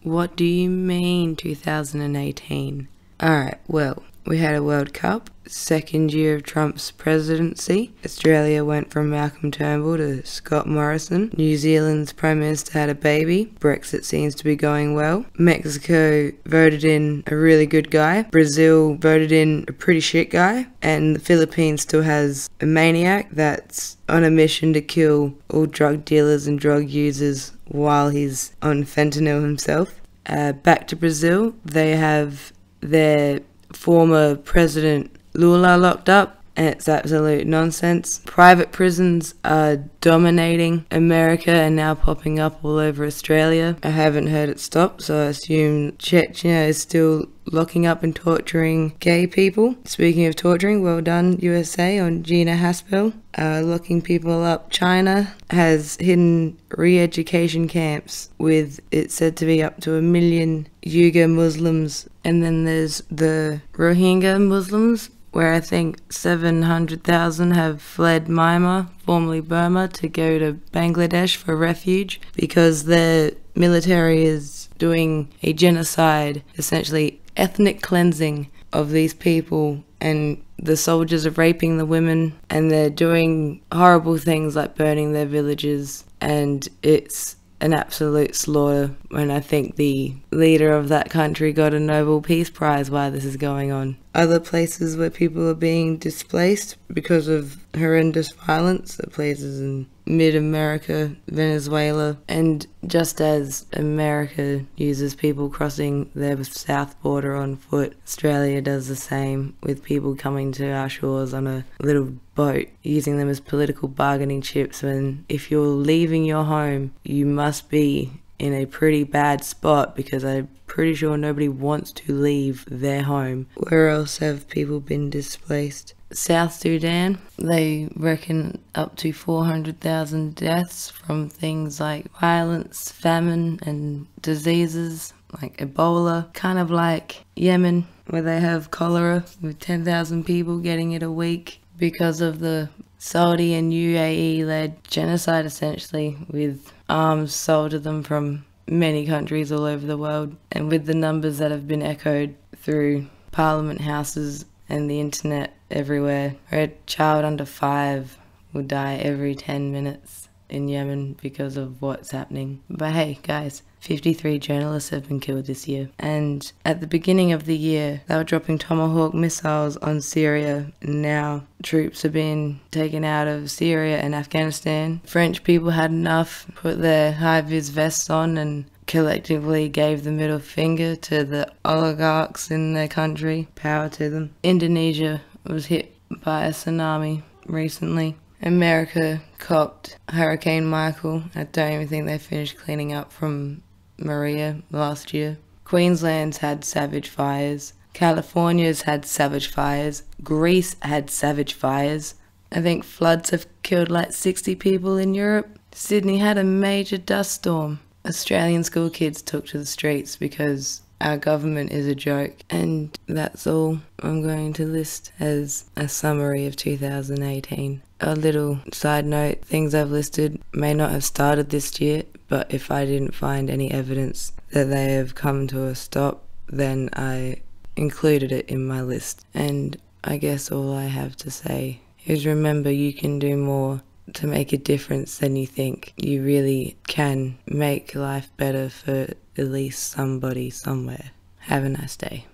What do you mean 2018? Alright, well, we had a World Cup, second year of Trump's presidency. Australia went from Malcolm Turnbull to Scott Morrison. New Zealand's Prime Minister had a baby. Brexit seems to be going well. Mexico voted in a really good guy. Brazil voted in a pretty shit guy. And the Philippines still has a maniac that's on a mission to kill all drug dealers and drug users while he's on fentanyl himself. Back to Brazil, they have their former president Lula locked up, and it's absolute nonsense. Private prisons are dominating America and now popping up all over Australia. I haven't heard it stop, so I assume Chechnya is still locking up and torturing gay people. Speaking of torturing, well done USA on Gina Haspel. Locking people up. China has hidden re-education camps with it said to be up to 1 million Uyghur Muslims. And then there's the Rohingya Muslims, where I think 700,000 have fled Myanmar, formerly Burma, to go to Bangladesh for refuge because their military is doing a genocide, essentially ethnic cleansing of these people, and the soldiers are raping the women and they're doing horrible things like burning their villages, and it's an absolute slaughter. And I think the leader of that country got a Nobel Peace Prize while this is going on. Other places where people are being displaced because of horrendous violence are places in mid-America, Venezuela, and just as America uses people crossing their south border on foot, Australia does the same with people coming to our shores on a little boat, using them as political bargaining chips when if you're leaving your home, you must be in a pretty bad spot because I'm pretty sure nobody wants to leave their home. Where else have people been displaced? South Sudan, they reckon up to 400,000 deaths from things like violence, famine and diseases like Ebola, kind of like Yemen where they have cholera with 10,000 people getting it a week because of the Saudi and UAE-led genocide, essentially, with arms sold to them from many countries all over the world. And with the numbers that have been echoed through parliament houses and the internet everywhere, a child under 5 will die every 10 minutes in Yemen because of what's happening. But hey, guys, 53 journalists have been killed this year. And at the beginning of the year, they were dropping Tomahawk missiles on Syria. And now troops are being taken out of Syria and Afghanistan. French people had enough, put their high-vis vests on and collectively gave the middle finger to the oligarchs in their country. Power to them. Indonesia was hit by a tsunami recently. America copped Hurricane Michael. I don't even think they finished cleaning up from Maria last year. Queensland's had savage fires. California's had savage fires. Greece had savage fires. I think floods have killed like 60 people in Europe. Sydney had a major dust storm. Australian school kids took to the streets because our government is a joke. And that's all I'm going to list as a summary of 2018. A little side note, things I've listed may not have started this year, but if I didn't find any evidence that they have come to a stop, then I included it in my list. And I guess all I have to say is remember you can do more to make a difference than you think. You really can make life better for at least somebody somewhere. Have a nice day.